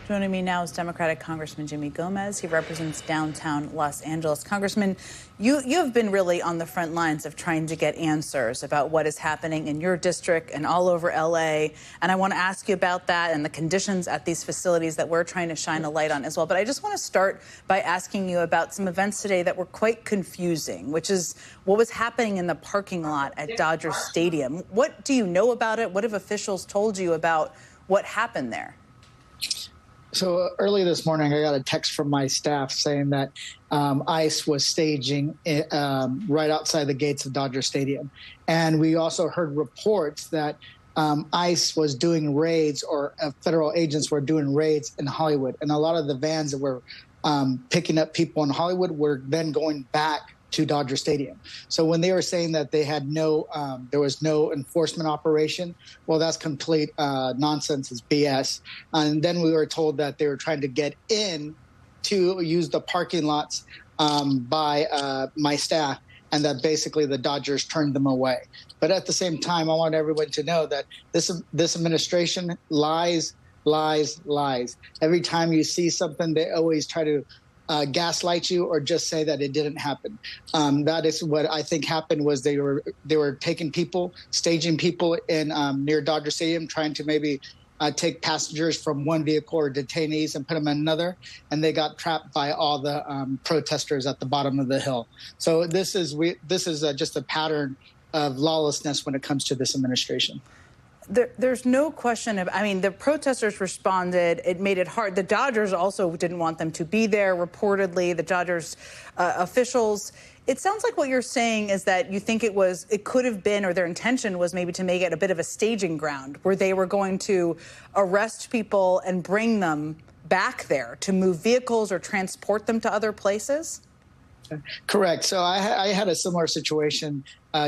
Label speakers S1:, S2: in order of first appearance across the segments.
S1: Joining me now is Democratic Congressman Jimmy Gomez. He represents downtown Los Angeles. Congressman, you have been really on the front lines of trying to get answers about what is happening in your district and all over L.A. And I want to ask you about that and the conditions at these facilities that we're trying to shine a light on as well. But I just want to start by asking you about some events today that were quite confusing, which is what was happening in the parking lot at Dodger Stadium. What do you know about it? What have officials told you about what happened there?
S2: So early this morning, I got a text from my staff saying that ICE was staging right outside the gates of Dodger Stadium. And we also heard reports that ICE was doing raids, or federal agents were doing raids in Hollywood. And a lot of the vans that were picking up people in Hollywood were then going back to Dodger Stadium. So when they were saying that they had there was no enforcement operation, well, that's complete nonsense. It's BS. And then we were told that they were trying to get in to use the parking lots by my staff, and that basically the Dodgers turned them away. But at the same time, I want everyone to know that this administration lies, lies, lies. Every time you see something, they always try to gaslight you or just say that it didn't happen. That is what I think happened. Was they were taking people, staging people in near Dodger Stadium, trying to maybe take passengers from one vehicle or detainees and put them in another, and they got trapped by all the protesters at the bottom of the hill. So this is just a pattern of lawlessness when it comes to this administration.
S1: There's no question the protesters responded. It made it hard. The Dodgers also didn't want them to be there, reportedly. The Dodgers officials. It sounds like what you're saying is that you think it could have been, or their intention was maybe to make it a bit of a staging ground where they were going to arrest people and bring them back there to move vehicles or transport them to other places.
S2: Correct. So I had a similar situation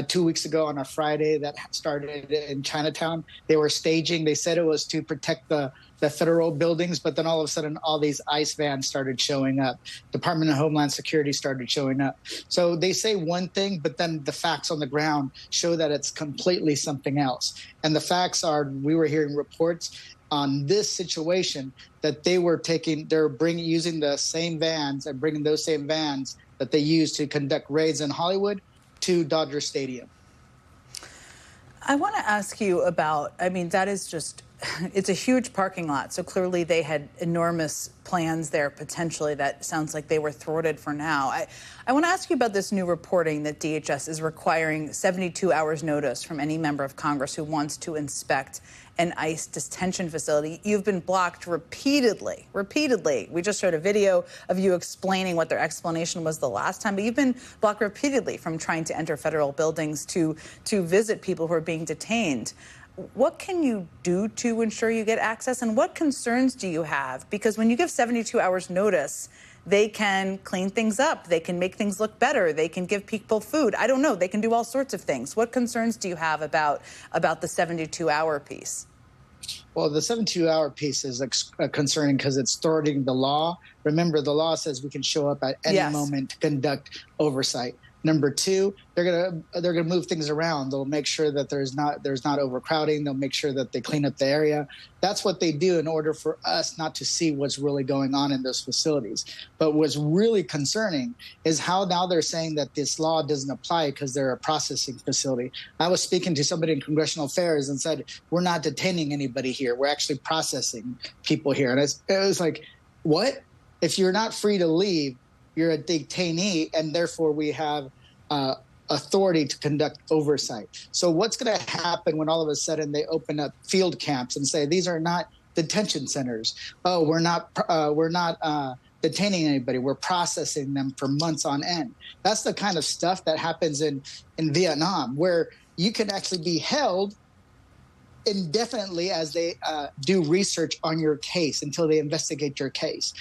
S2: 2 weeks ago on a Friday that started in Chinatown. They were staging. They said it was to protect the federal buildings, but then all of a sudden all these ICE vans started showing up. Department of Homeland Security started showing up. So they say one thing, but then the facts on the ground show that it's completely something else. And the facts are, we were hearing reports on this situation that they were using the same vans and bringing those same vans that they used to conduct raids in Hollywood to Dodger Stadium.
S1: I want to ask you about, that is just, it's a huge parking lot. So clearly they had enormous plans there potentially that sounds like they were thwarted for now. I want to ask you about this new reporting that DHS is requiring 72 hours notice from any member of Congress who wants to inspect an ICE detention facility. You've been blocked repeatedly. We just showed a video of you explaining what their explanation was the last time, but you've been blocked repeatedly from trying to enter federal buildings to visit people who are being detained. What can you do to ensure you get access, and what concerns do you have? Because when you give 72 hours notice, they can clean things up. They can make things look better. They can give people food. I don't know. They can do all sorts of things. What concerns do you have about the 72-hour piece?
S2: Well, the 72-hour piece is concerning because it's thwarting the law. Remember, the law says we can show up at any moment to conduct oversight. Number two, they're gonna move things around. They'll make sure that there's not overcrowding. They'll make sure that they clean up the area. That's what they do in order for us not to see what's really going on in those facilities. But what's really concerning is how now they're saying that this law doesn't apply because they're a processing facility. I was speaking to somebody in congressional affairs and said, we're not detaining anybody here. We're actually processing people here. And it was like, what? If you're not free to leave, you're a detainee, and therefore we have authority to conduct oversight. So what's going to happen when all of a sudden they open up field camps and say these are not detention centers? Oh, we're not detaining anybody. We're processing them for months on end. That's the kind of stuff that happens in Vietnam, where you can actually be held indefinitely as they do research on your case until they investigate your case.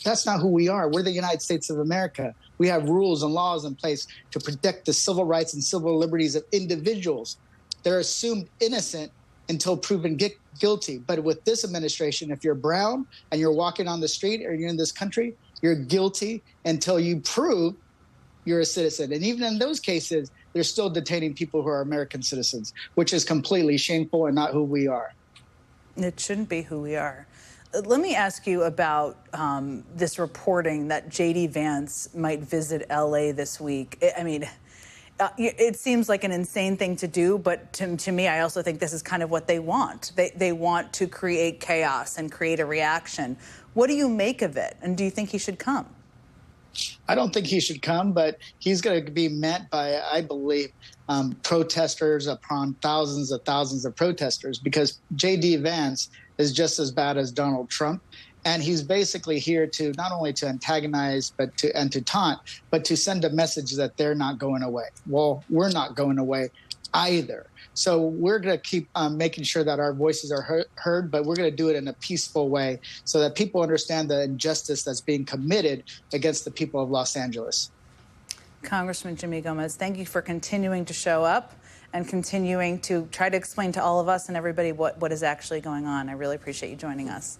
S2: That's not who we are. We're the United States of America. We have rules and laws in place to protect the civil rights and civil liberties of individuals. They're assumed innocent until proven guilty. But with this administration, if you're brown and you're walking on the street or you're in this country, you're guilty until you prove you're a citizen. And even in those cases, they're still detaining people who are American citizens, which is completely shameful and not who we are.
S1: It shouldn't be who we are. let me ask you about this reporting that J.D. Vance might visit L.A. this week. I mean, it seems like an insane thing to do, but to me, I also think this is kind of what they want. They want to create chaos and create a reaction. What do you make of it? And do you think he should come?
S2: I don't think he should come, but he's going to be met by, I believe, protesters upon thousands of protesters, because J.D. Vance is just as bad as Donald Trump. And he's basically here to not only to antagonize, but to taunt, but to send a message that they're not going away. Well, we're not going away either. So we're going to keep making sure that our voices are heard, but we're going to do it in a peaceful way so that people understand the injustice that's being committed against the people of Los Angeles. Congressman
S1: Jimmy Gomez, thank you for continuing to show up and continuing to try to explain to all of us and everybody what is actually going on. I really appreciate you joining us.